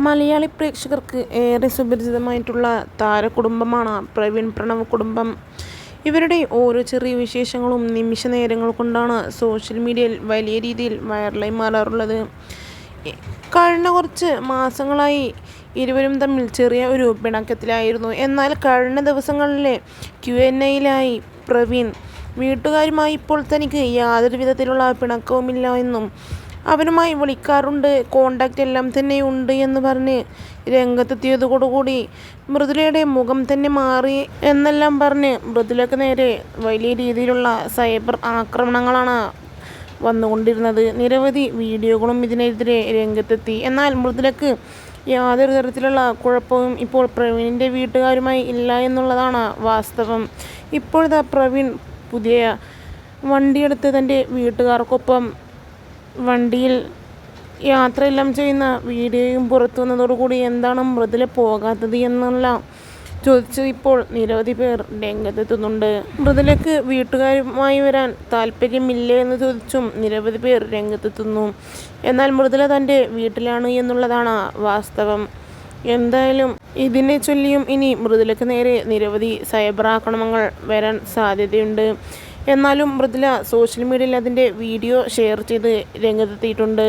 മലയാളി പ്രേക്ഷകർക്ക് ഏറെ സുപരിചിതമായിട്ടുള്ള താരകുടുംബമാണ് പ്രവീൺ പ്രണവ് കുടുംബം. ഇവരുടെ ഓരോ ചെറിയ വിശേഷങ്ങളും നിമിഷ നേരങ്ങൾ കൊണ്ടാണ് സോഷ്യൽ മീഡിയയിൽ വലിയ രീതിയിൽ വൈറലായി മാറാറുള്ളത്. കഴിഞ്ഞ കുറച്ച് മാസങ്ങളായി ഇരുവരും തമ്മിൽ ചെറിയ ഒരു പിണക്കത്തിലായിരുന്നു. എന്നാൽ കഴിഞ്ഞ ദിവസങ്ങളിലെ Q&Aയിലായി പ്രവീൺ വീട്ടുകാരുമായി ഇപ്പോൾ തനിക്ക് യാതൊരു വിധത്തിലുള്ള പിണക്കവുമില്ല എന്നും അവനുമായി വിളിക്കാറുണ്ട്, കോണ്ടാക്റ്റ് എല്ലാം തന്നെ ഉണ്ട് എന്ന് പറഞ്ഞ് രംഗത്തെത്തിയതോടുകൂടി മൃദുലയുടെ മുഖം തന്നെ മാറി എന്നെല്ലാം പറഞ്ഞ് മൃദുലയ്ക്ക് നേരെ വലിയ രീതിയിലുള്ള സൈബർ ആക്രമണങ്ങളാണ് വന്നുകൊണ്ടിരുന്നത്. നിരവധി വീഡിയോകളും ഇതിനെതിരെ രംഗത്തെത്തി. എന്നാൽ മൃദുലയ്ക്ക് യാതൊരു തരത്തിലുള്ള കുഴപ്പവും ഇപ്പോൾ പ്രവീണിൻ്റെ വീട്ടുകാരുമായി ഇല്ല എന്നുള്ളതാണ് വാസ്തവം. ഇപ്പോഴത്തെ പ്രവീൺ പുതിയ വണ്ടിയെടുത്ത് തൻ്റെ വീട്ടുകാർക്കൊപ്പം വണ്ടിയിൽ യാത്രയെല്ലാം ചെയ്യുന്ന വീഡിയോയും പുറത്തു വന്നതോടുകൂടി എന്താണ് മൃദുല പോകാത്തത് എന്നെല്ലാം ചോദിച്ച് ഇപ്പോൾ നിരവധി പേർ രംഗത്തെത്തുന്നുണ്ട്. മൃദുലയ്ക്ക് വീട്ടുകാരുമായി വരാൻ താല്പര്യമില്ലേ എന്ന് ചോദിച്ചും നിരവധി പേർ രംഗത്തെത്തുന്നു. എന്നാൽ മൃദുല തൻ്റെ വീട്ടിലാണ് എന്നുള്ളതാണ് വാസ്തവം. എന്തായാലും ഇതിനെ ചൊല്ലിയും ഇനി മൃദുലയ്ക്ക് നേരെ നിരവധി സൈബർ ആക്രമണങ്ങൾ വരാൻ സാധ്യതയുണ്ട്. എന്നാലും മൃദുല സോഷ്യൽ മീഡിയയിൽ അതിൻ്റെ വീഡിയോ ഷെയർ ചെയ്ത് രംഗത്തെത്തിയിട്ടുണ്ട്.